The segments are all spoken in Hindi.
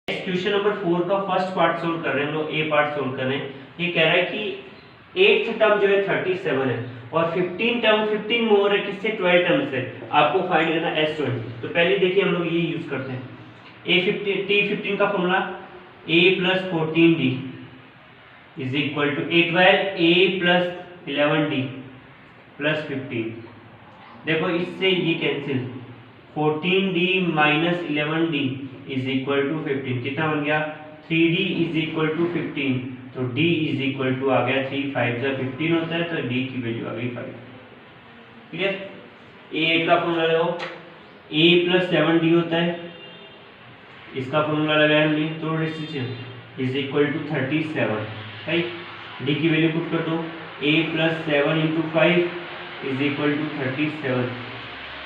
क्वेश्चन नंबर 4 का फर्स्ट पार्ट सोल्व कर रहे हैं हम लोग, ए पार्ट सोल्व कर रहे हैं। ये कह रहा है कि 8th टर्म जो है 37 है और 15 टर्म 15 मोर है किससे 12 टर्म से। आपको फाइंड करना S20। तो पहले देखिए हम लोग ये यूज करते हैं T15 का formula a + 14d is equal to a + 11d + 15। देखो इससे ये cancel 14d - 11d is equal to 15। कितना बन गया 3d इज इक्वल टू 15। तो d इज इक्वल टू आ गया 3 5 जा 15 होता है, तो d की वैल्यू आ गई 5। क्लियर। a8 का फॉर्मूला लगाओ a + 7d होता है, इसका फॉर्मूला लगाया हमने तो distribution is equal to 37। Right. d की वैल्यू पुट कर दो a + 7 × 5 इज इक्वल टू 37।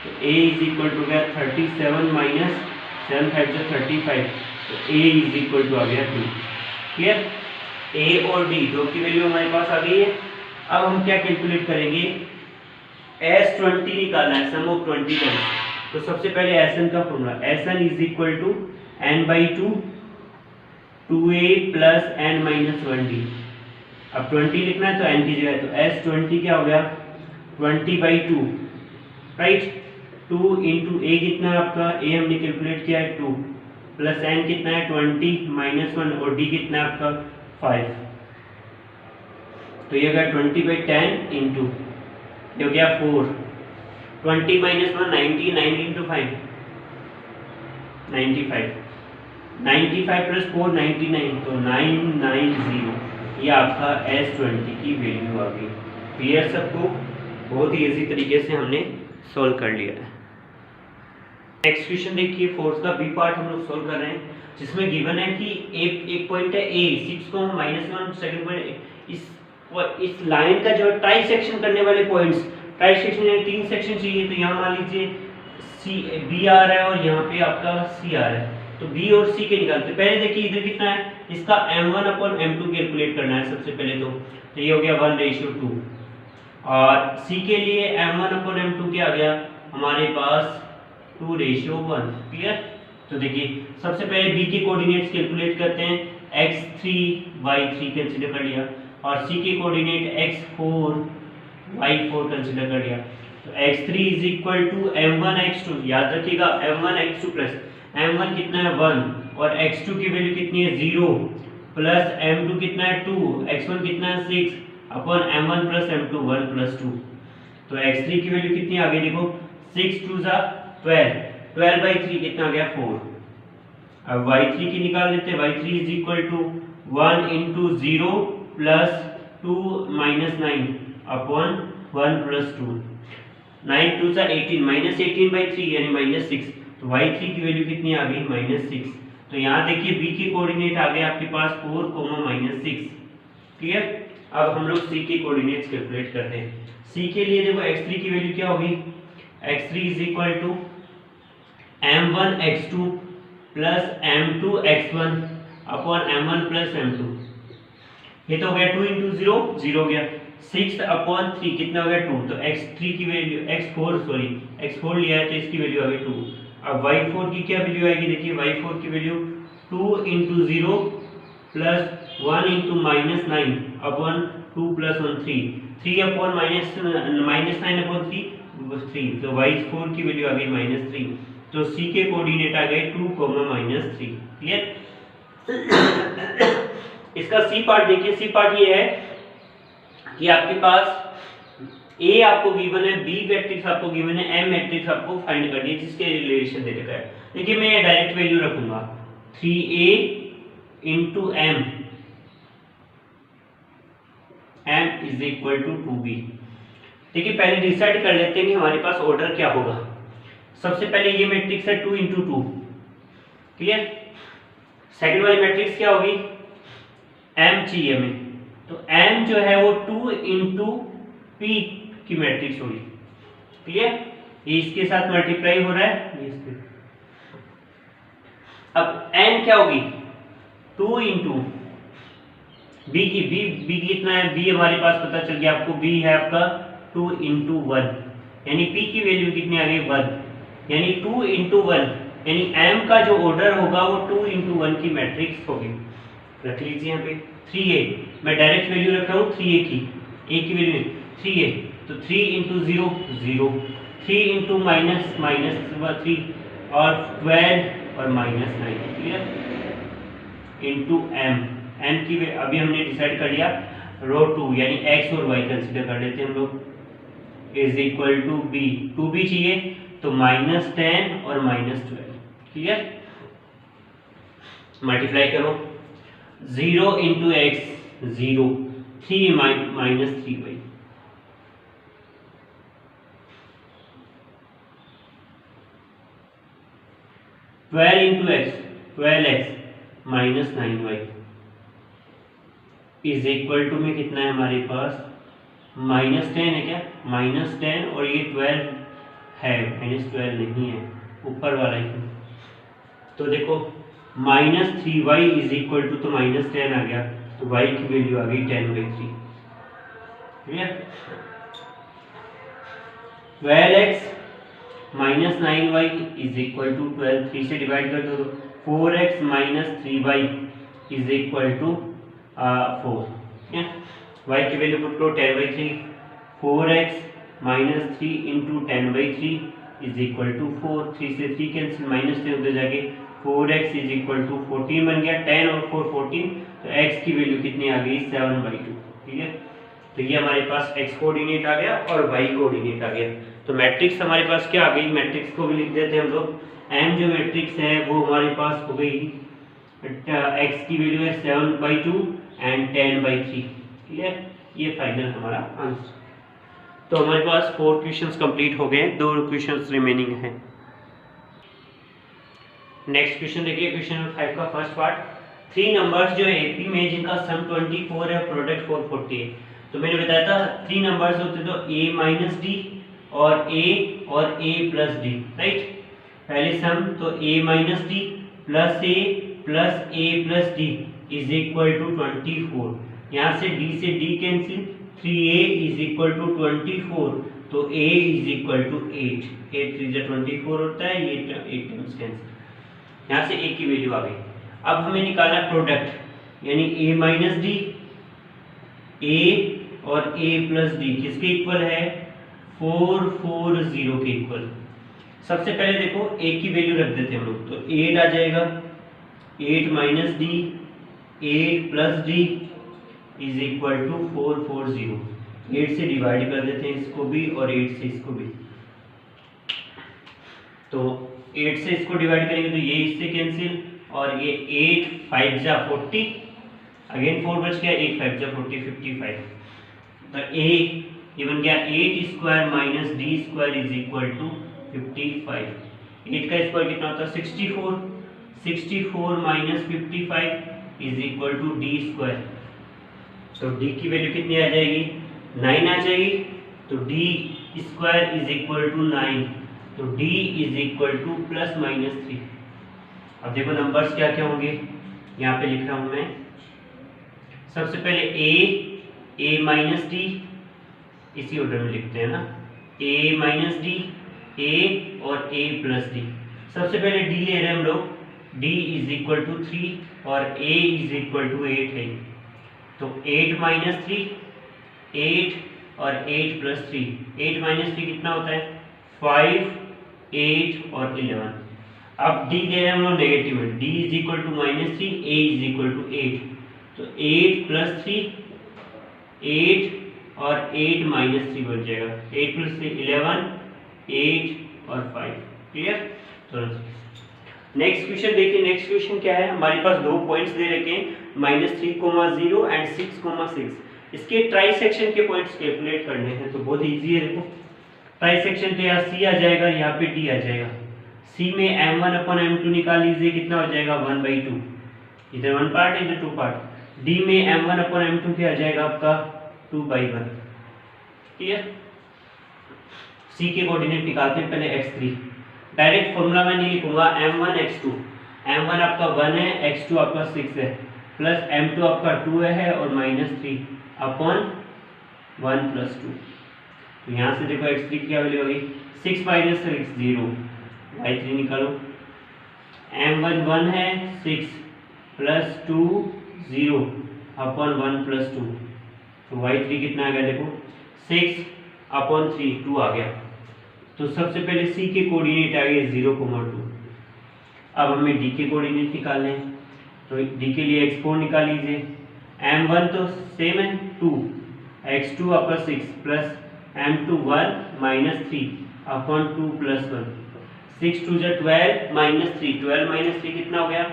तो a इज इक्वल टू गया 37 - 7 5 जा 35। तो a इज इक्वल टू आ गया 2। क्लियर। a और d दो की वैल्यू हमारे पास आ गई है। अब हम क्या कैलकुलेट करेंगे, S20 निकालना है, सम ऑफ 20 टर्म्स। तो सबसे पहले Sn का formula Sn is equal to n/2 2a + n - 1d। अब 20 लिखना है तो n की जगह, तो S20 क्या हो गया 20/2। राइट। 2 × a कितना है आपका, a हमने कैलकुलेट किया है 2 प्लस n कितना है 20 - 1 और d कितना है आपका 5। तो ये हो गया 20/10 इंटू ये हो गया 4। 20 - 1 90 9 × 5 95 95 + 4 99। तो 990 ये आपका S20 की वैल्यू आ गई। क्लियर सबको। बहुत ही इजी तरीके से हमने सोल्व कर लिया है। नेक्स्ट क्वेश्चन देखिए, फोर्थ का बी पार्ट हम लोग सोल्व कर रहे हैं, जिसमें गिवन है कि एक पॉइंट है a 6 को -1 सेकंड पॉइंट इस लाइन का जो ट्राई सेक्शन करने वाले पॉइंट्स, ट्राई सेक्शन यानी 3 सेक्शन चाहिए। तो यहाँ मान लीजिए सी बी आ रहा है और यहाँ पे आपका सी आ रहा है, तो बी और सी के निकालते। पहले देखिए इधर कितना है, इसका m1/m2 कैलकुलेट करना है सबसे पहले। तो ये हो गया 1:2 और सी के लिए m1/m2 क्या आ गया हमारे पास 2:1। क्लियर। तो देखिए सबसे पहले b के कोऑर्डिनेट्स कैलकुलेट करते हैं, x3 y3 कंसीडर कर लिया और c के कोऑर्डिनेट x4 y4 कंसीडर कर लिया। तो x3 is equal to m1x2, याद रखिएगा m1x2 प्लस m1 कितना है 1 और x2 की वैल्यू कितनी है 0 प्लस m2 कितना है 2, x1 कितना है 6 अपॉन m1 + m2 1 + 2। तो x3 की वैल्यू कितनी आ गई, देखो 6 2 जा 12 12/3 कितना आ गया 4। अब y3 की निकाल लेते हैं, y3 is equal to 1 × 0 + 2 - 9 upon 1 + 2। 9 2 जा 18 -18/3 यानी -6। तो y3 की वैल्यू कितनी आ गई -6। तो यहाँ देखिए b के कोऑर्डिनेट आ गए आपके पास 4, -6। क्लियर। अब हम लोग c के कोऑर्डिनेट्स कैलकुलेट करते हैं। c के लिए देखो x3 की वैल्यू क्या होगी, x3 is equal to m1x2 plus m2x1 upon m1 + m2। ये तो हो गया 2 × 0 0 हो गया 6/3 कितना हो गया 2। तो x3 की वैल्यू x4 लिया है तो इसकी वैल्यू आ गई 2। अब y4 की क्या वैल्यू आएगी, देखिए y4 की वैल्यू 2 × 0 प्लस 1 × -9 अपॉन 2 + 1 3 3 अपॉन -9/3 3। तो y4 की वैल्यू आ गई -3। तो c के कोऑर्डिनेट आ गए 2, -3। क्लियर। इसका सी पार्ट देखिए, सी पार्ट ये है कि आपके पास ए आपको गिवन है, बी मैट्रिक्स आपको गिवन है, एम मैट्रिक्स आपको फाइंड करनी है जिसके रिलेशन दे रखा है। देखिए मैं डायरेक्ट वैल्यू रखूंगा 3a × m is equal to 2b। देखिए पहले डिसाइड कर लेते हैं कि हमारे पास ऑर्डर क्या होगा। सबसे पहले ये मैट्रिक्स है 2 × 2। क्लियर। सेकंड वाली मैट्रिक्स क्या होगी, m चाहिए हमें, तो m जो है वो 2 × p की मैट्रिक्स होगी। क्लियर। ये इसके साथ मल्टीप्लाई हो रहा है, इसके। अब n क्या होगी 2 × b की b कितना है, b हमारे पास पता चल गया आपको, b है आपका 2 × 1 यानी p की वैल्यू कितनी आ गई 1, यानी 2 × 1 यानी m का जो ऑर्डर होगा वो 2 इंटू 1 की मैट्रिक्स होगी। रख लीजिए यहाँ पे 3a, मैं डायरेक्ट वैल्यू रख रहा हूँ 3a की, a की वैल्यू 3a, तो 3 इंटू 0 0, 3 इंटू माइनस माइनस 3 और 12 और माइनस 9, क्लियर, इंटू m की अभी हमने डिसाइड कर लिया रो 2 यानी x और y कंसीडर कर लेते हैं हम लोग, is equal to b, 2b चाहिए तो -10 और -12, क्लियर, मल्टीप्लाई करो 0 into x 0, 3 minus 3y, twelve into x 12x minus 9y is equal to में कितना है हमारे पास -10 है क्या, -10 और ये 12 है, -12 नहीं है ऊपर वाला ही, तो देखो -3y इज इक्वल टू, तो -10 आ गया तो y की वैल्यू आ गई 10/3, clear, 12x minus 9y is equal to 12, 3 से डिवाइड कर दो तो 4x minus 3y is equal to 4, y की वैल्यू पुट करो 10/3, 4x minus 3 into 10/3 is equal to 4, 3 से 3 कैंसिल, -10 उधर जाके 4x इज इक्वल टू 14 बन गया, 10 और 4 14, तो x की वैल्यू कितनी आ गई 7/2, ठीक है, तो ये हमारे पास x कोऑर्डिनेट आ गया और y कोऑर्डिनेट आ गया, तो मैट्रिक्स हमारे पास क्या आ गई, मैट्रिक्स को भी लिख देते हैं हम लोग, m जो मैट्रिक्स है वो हमारे पास हो गई x की वैल्यू है 7/2 एंड 10/3, क्लियर, ये फाइनल हमारा आंसर। तो हमारे पास 4 क्वेश्चंस कंप्लीट हो गए, 2 क्वेश्चंस रिमेनिंग हैं। नेक्स्ट क्वेश्चन देखिए, क्वेश्चन नंबर 5 का फर्स्ट पार्ट, 3 नंबर्स जो है एपी में जिनका सम 24 है, प्रोडक्ट 440 है, तो मैंने बताया था 3 नंबर्स होते तो a माइनस डी और a प्लस डी, राइट, पहले सम तो a minus d plus a plus d is equal to 24, यहाँ से d से d cancel, 3a is equal to 24, तो a इज इक्वल टू 8, 8 3 जा 24 होता है, ये 8 टर्म्स कैंसिल, यहाँ से a की वैल्यू आ गई। अब हमें निकालना प्रोडक्ट, यानी a माइनस डी, a और a प्लस डी किसके इक्वल है, 440 के इक्वल। सबसे पहले देखो a की वैल्यू रख देते हैं हम लोग, तो 8 आ जाएगा, 8 minus d 8 plus d is equal to 440, 8 से डिवाइड कर देते हैं इसको भी और 8 से इसको भी, तो 8 से इसको डिवाइड करेंगे तो ये इससे कैंसिल और ये 8 5 जा 40, अगेन 4 बच गया, 8 5 जा 40 55, तो a ये बन गया 8 square minus d square is equal to 55, 8 का स्क्वायर कितना होता है 64, 64 minus 55 is equal to d square, तो d की वैल्यू कितनी आ जाएगी 9 आ जाएगी, तो d square is equal to 9, तो d is equal to plus minus 3। अब देखो नंबर्स क्या क्या होंगे, यहाँ पे लिख रहा हूं मैं, सबसे पहले a माइनस डी, इसी ऑर्डर में लिखते हैं ना, a माइनस डी, a और a प्लस डी। सबसे पहले d ले रहे हैं हम लोग, d इज इक्वल टू 3 और a इज इक्वल टू 8 है, तो 8 माइनस 3, 8 और 8 प्लस 3, 8 माइनस 3 कितना होता है 5, 8 और 11। अब d ले रहे हैं हम लोग नेगेटिव में, d is equal to minus 3, a is equal to 8, तो 8 प्लस 3, 8 और 8 माइनस 3 बन जाएगा, 8 प्लस 3 11, 8 और 5, क्लियर। तो नेक्स्ट क्वेश्चन देखिए, नेक्स्ट क्वेश्चन क्या है, हमारे पास 2 पॉइंट्स दे रखे हैं -3,0 एंड 6,6, इसके ट्राई सेक्शन के पॉइंट्स कैलकुलेट करने हैं, तो बहुत इजी है। देखो ट्राई सेक्शन पे यहाँ c आ जाएगा, यहाँ पे d आ जाएगा, c में m1/m2 निकाल लीजिए, कितना हो जाएगा 1/2, इधर 1 पार्ट इधर 2 पार्ट, d में m1/m2 क्या आ जाएगा आपका 2/1, क्लियर। c के कोऑर्डिनेट निकालते हैं, पहले x3, डायरेक्ट फॉर्मूला में नहीं लिखूंगा, m1 x2, m1 आपका 1 है, x2 आपका 6 है, प्लस m2 आपका 2 है और -3/1 + 2, तो यहाँ से देखो x3 की क्या वैल्यू होगी 6 - 6 0, y3 निकालो, m1 1 है 6 प्लस 2 0 अपॉन 1 प्लस 2, तो y3 कितना आ गया देखो 6 अपॉन 3 2 आ गया। तो सबसे पहले c के कोऑर्डिनेट आ गए 0, 2। अब हमें d के कोऑर्डिनेट निकालने हैं, तो d के लिए x4 निकाल लीजिए। m1 तो सेम है 2, x2 upon 6 plus m2 1 minus 3 upon 2 plus 1, 6 2 जा 12 माइनस 3, 12 माइनस 3 कितना हो गया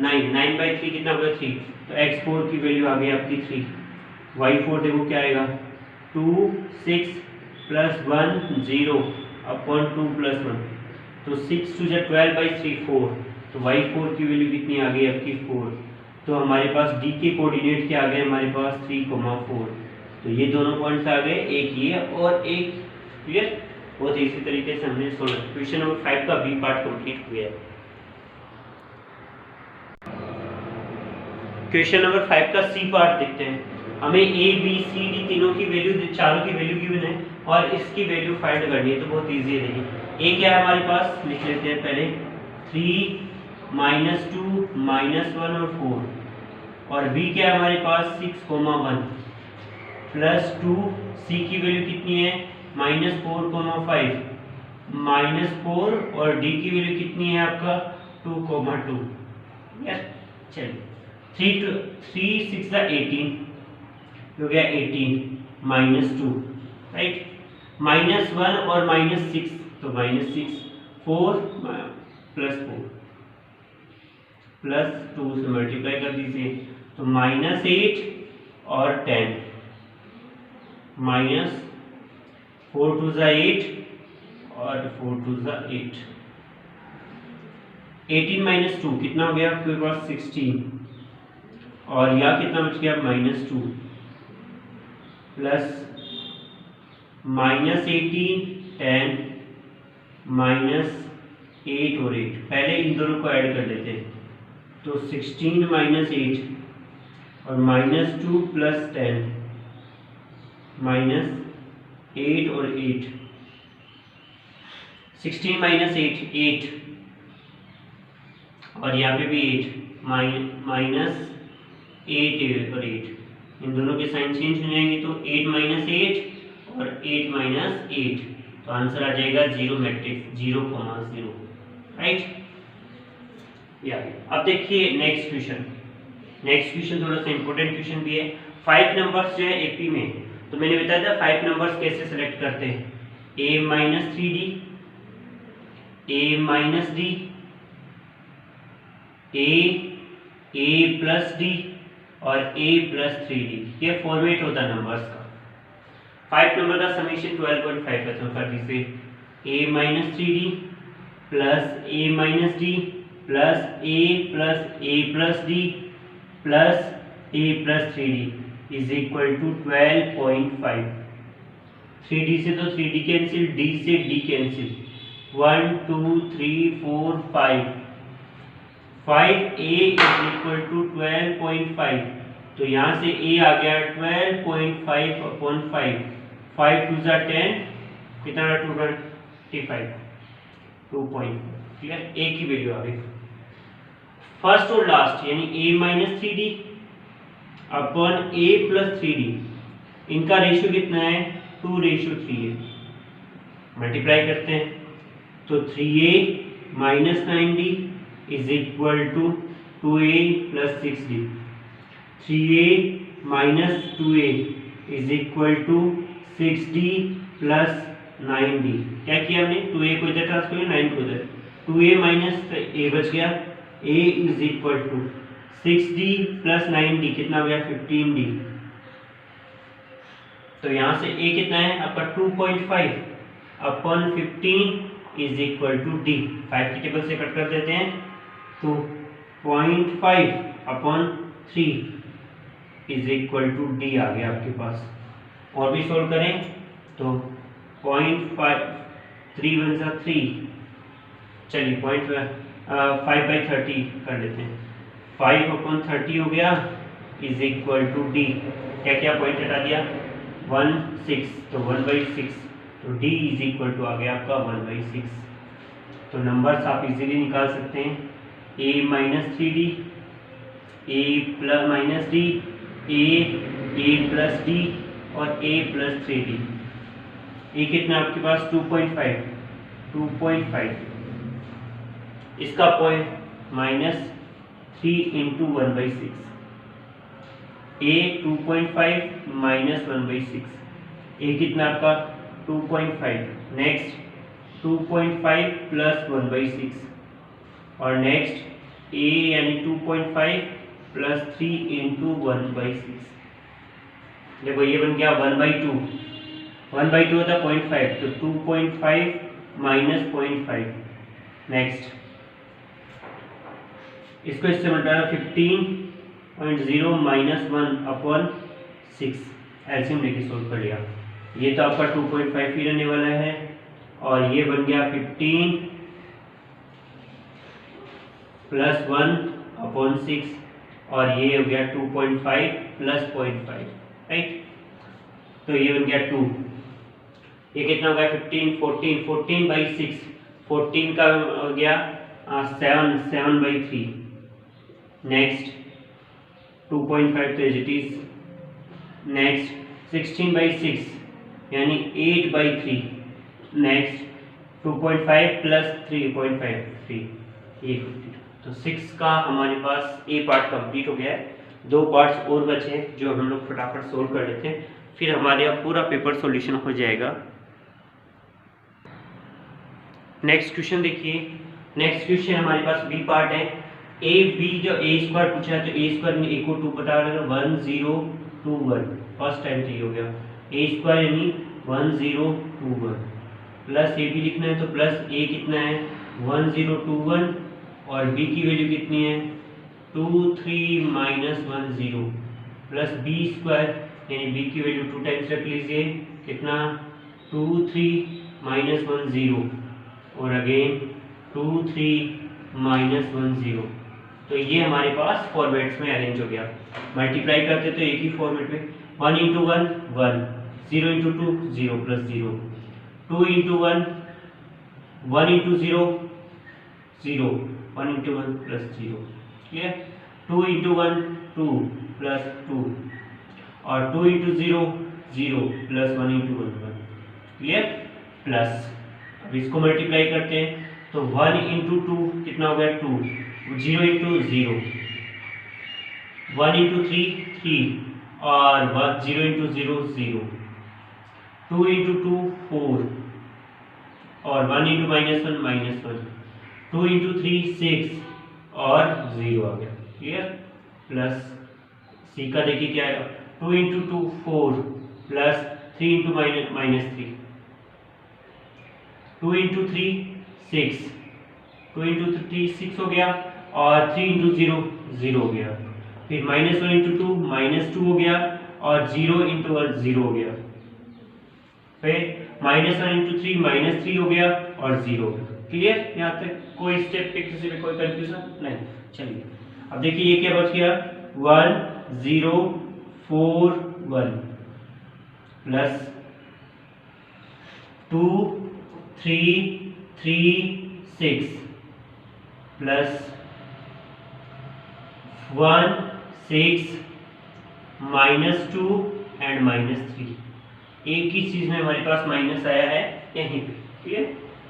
9, 9/3 कितना हो गया 3, तो x4 की वैल्यू आ गई आपकी 3। y4 देखो क्या आएगा 2 6 प्लस 1 0 अपॉन 2 प्लस 1, तो 6 2 जा 12/3 4, तो y4 की वैल्यू कितनी आ गई आपकी 4। तो हमारे पास d के कोऑर्डिनेट क्या आ गए हमारे पास 3, 4, तो ये दोनों पॉइंट्स आ गए, एक ये और एक क्लियर। बहुत इसी तरीके से हमने सोल्व क्वेश्चन नंबर 5 का बी पार्ट कंप्लीट हुआ है। क्वेश्चन नंबर 5 का सी पार्ट देखते हैं। हमें ए बी सी डी तीनों की वैल्यू, चारों की वैल्यू गिवन है और इसकी वैल्यू फाइंड करनी है, तो बहुत इजी है। देखिए ए क्या है हमारे पास, लिख लेते हैं पहले 3 -2 -1 और 4, और बी क्या है हमारे पास 6, 1 प्लस 2, सी की वैल्यू कितनी है -4, 5 -4 और डी की वैल्यू कितनी है आपका 2, 2। चलिए 3 6 18 हो गया 18 -2 राइट, -1 और -6 तो -6, 4 +4 +2 से मल्टीप्लाई कर दीजिए, तो -8 और 10, -4 2 = 8 और 4 2 = 8, 18 - 2 कितना हो गया आपके पास 16, और यहाँ कितना बच गया -2 प्लस -18 10 -8 और 8, पहले इन दोनों को ऐड कर लेते हैं, तो 16 - 8 और -2 प्लस 10 -8 और 8, 16 - 8 8 और यहाँ पे भी 8 -8 और 8, इन दोनों के साइन चेंज हो जाएंगे, तो 8 - 8 और 8 - 8, तो आंसर आ जाएगा 0 मैट्रिक्स 0, 0 राइट। अब देखिए नेक्स्ट क्वेश्चन थोड़ा सा इंपॉर्टेंट क्वेश्चन भी है। 5 नंबर्स जो है एपी में, तो मैंने बताया था 5 नंबर्स कैसे सेलेक्ट करते हैं, a - 3d, a - d, a plus d और a plus 3d, ये फॉर्मेट होता है नंबर्स का। 5 नंबर का समेशन 12.5 है, तो कर दीजिए a - 3d plus a - d plus a plus d plus a plus 3d is equal to 12.5। 3d से तो 3d कैंसिल, d से d cancel, 1 2 3 4 5, 5a is equal to 12.5, तो यहाँ से a आ गया 12.5 अपॉन 5, 5 2 = 10, कितना 25, 2.5, ठीक है, a की वैल्यू आ गई। फर्स्ट और लास्ट यानी a - 3d upon a plus 3d, इनका रेशियो कितना है 2:3 है, मल्टीप्लाई करते हैं, तो 3a - 9d is equal to 2a plus 6d, 3a - 2a is equal to 6d plus 9d। क्या किया हमने, 2a को इधर ट्रांसफर किया, 9 को इधर, 2a माइनस a बच गया, a is equal to 6d plus 9d कितना हो गया 15d, तो यहाँ से a कितना है आपका 2.5 upon 15 is equal to d, 5 की टेबल से कट कर देते हैं, तो 0.5 upon 3 is equal to d आ गया आपके पास। और भी सोल्व करें तो 0.5 3 1 सा 3, चलिए 5/30 कर लेते हैं, 5 अपॉन 30 हो गया इज इक्वल टू d, क्या क्या पॉइंट हटा दिया 1 6, तो 1/6, तो d इज इक्वल टू आ गया आपका 1/6। तो नंबर्स आप इजीली निकाल सकते हैं, ए माइनस 3d, ए प्लस माइनस डी, ए प्लस डी और ए प्लस 3d। ए कितना आपके पास 2.5, इसका पॉइंट माइनस 3 इंटू 1/6, ए 2.5 माइनस 1/6, ए कितना आपका 2.5, नेक्स्ट 2.5 प्लस 1/6 और नेक्स्ट ए यानी 2.5 प्लस 3 इंटू 1/6। देखो ये बन गया 1/2, 1/2 होता है 0.5, तो 2.5 माइनस 0.5। नेक्स्ट इसको इससे मल्टीप्लाई 15.0 माइनस 1/6, एलसीएम लेके सोल्व कर लिया। ये तो आपका 2.5 ही रहने वाला है और ये बन गया 15 प्लस 1/6 और ये हो गया 2.5 प्लस 0.5, राइट। तो ये बन गया 2, ये कितना हो गया 14/6, 14 का हो गया 7/3। नेक्स्ट 2.5 तो एज इट इज। नेक्स्ट 16/6 यानी 8/3। नेक्स्ट 2.5 प्लस 3.5, 3, ये 52। तो 6 का हमारे पास ए पार्ट कंप्लीट हो गया है। 2 पार्ट्स और बचे हैं जो हम लोग फटाफट सोल्व कर लेते हैं, फिर हमारे अब पूरा पेपर सॉल्यूशन हो जाएगा। नेक्स्ट क्वेश्चन देखिए। नेक्स्ट क्वेश्चन हमारे पास बी पार्ट है। ए बी जो ए स्क्वायर पूछा है तो ए स्क्वायर में ए को 2 बटा देना, 1021, फर्स्ट टाइम तो ये हो गया। ए स्क्वायर यानी 1021 प्लस ए भी लिखना है तो प्लस ए कितना है 1021 और बी की वैल्यू कितनी है 23 माइनस 10 प्लस बी स्क्वायर यानी बी की वैल्यू 2 टाइम्स रख लीजिए, कितना 23 माइनस 10 और अगेन 23 माइनस 10। तो ये हमारे पास फॉर्मेट्स में अरेंज हो गया। मल्टीप्लाई करते तो एक ही फॉर्मेट में 1 into 1 1, 0 into 2 0 plus 0, 2 into 1 1 into 0 0, 1 into 1 plus 0, clear. 2 into 1 2 plus 2 और 2 into 0 0 plus 1 into 1 1, clear. Plus अब इसको मल्टीप्लाई करते हैं तो 1 इंटू 2 कितना हो गया 2, 0 इंटू 0, 1 इंटू 3 3 और 0 इंटू 0 0, 2 इंटू 2 4 और 1 इंटू -1 2 इंटू 3 6 और 0 आ गया, क्लियर। प्लस सी का देखिए क्या आएगा 2 into 2 4 plus 3 into -3, 2 into 3 6, 2 into 3 6 हो गया और 3 इंटू 0 0 हो गया, फिर -1 इंटू 2 -2 हो गया और 0 इंटू 1 0 हो गया, फिर -1 इंटू 3 -3 हो गया और 0 हो गया, क्लियर। यहाँ तक कोई स्टेप पे किसी में कोई कंफ्यूजन नहीं। चलिए अब देखिए ये क्या बच गया 1 0 4 1 प्लस 2 3 3 6 प्लस 1 6 -2 एंड -3। एक ही चीज में हमारे पास माइनस आया है यहीं पे, क्लियर।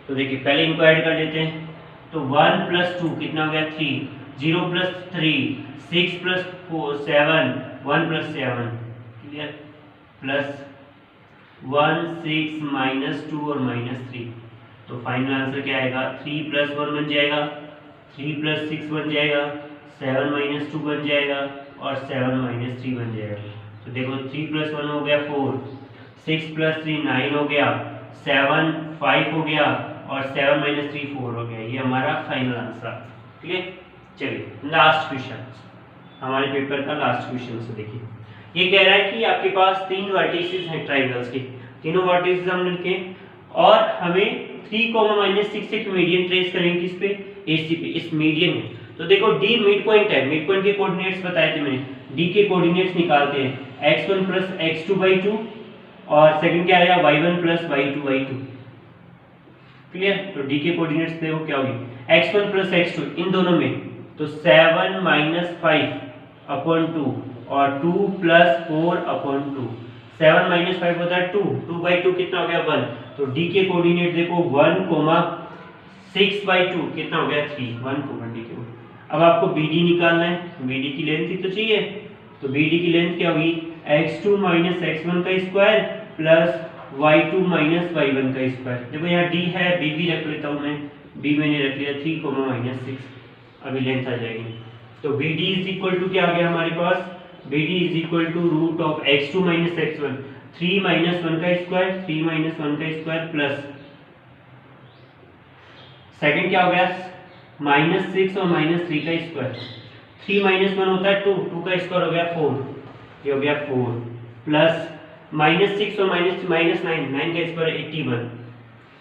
तो देखिए पहले इनको ऐड कर लेते हैं तो 1 प्लस 2 कितना हो गया 3, 0 plus 3 6 plus 7 1 plus 7, clear. Plus 1 6 -2 और -3, तो फाइनल आंसर क्या आएगा 3 प्लस 1 बन जाएगा, 3 प्लस 6 बन जाएगा, 7 -2 बन जाएगा और 7 -3 बन जाएगा। तो देखो 3 प्लस 1 हो गया 4, 6 प्लस 3 9 हो गया, 7 5 हो गया और 7 -3 4 हो गया। ये हमारा फाइनल आंसर, क्लियर। चलिए लास्ट क्वेश्चन, हमारे पेपर का लास्ट क्वेश्चन से देखिए। ये कह रहा है कि आपके पास 3 वर्टिसेस हैं ट्राइंगल्स के, तीनों वर्टिसेस हमने लिखे और हमें 3, -6 एक मीडियन ट्रेस करेंगे किस पे AC पे, इस मीडियन में। तो देखो D मिड पॉइंट है, मिड पॉइंट के कोऑर्डिनेट्स बताए थे मैंने, D के कोऑर्डिनेट्स निकालते हैं x1 प्लस x2/2 और सेकंड क्या आएगा y1 प्लस y2/2, क्लियर। तो D के कोऑर्डिनेट्स देखो क्या होगी x1 प्लस x2, इन दोनों में तो 7 माइनस 5/2 और 2 प्लस 4/2। 7 माइनस 5 होता है 2, 2/2 कितना हो गया 1। तो डी के कोऑर्डिनेट देखो 1,6/2 कितना हो गया 3, 1, डी के। अब आपको BD निकालना है, BD की लेंथ ही तो चाहिए। तो BD की लेंथ क्या होगी, x2 माइनस x1 का square plus y2 minus y1 का स्क्वायर। देखो यहाँ D है, B भी रख लेता हूँ मैं, B मैंने रख लिया 3, -6, अभी लेंथ आ जाएगी। तो BD इज इक्वल टू क्या आ गया हमारे पास, BD is equal to root of x2 minus x1, 3 minus 1 का स्क्वायर, 3 माइनस 1 का स्क्वायर प्लस सेकंड क्या हो गया -6 और -3 का स्क्वायर। 3 माइनस 1 होता है 2, 2 का स्क्वायर हो गया 4, ये हो गया 4 प्लस -6 और -9, 9 का स्क्वायर 81,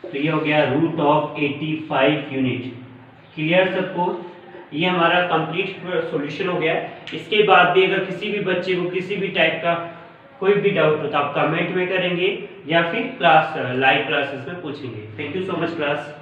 तो ये हो गया रूट ऑफ 85 यूनिट। क्लियर सबको, ये हमारा कंप्लीट सॉल्यूशन हो गया। इसके बाद भी अगर किसी भी बच्चे को किसी भी टाइप का कोई भी डाउट हो तो आप कमेंट में करेंगे या फिर क्लास लाइव क्लासेस में पूछेंगे। Thank you so much class.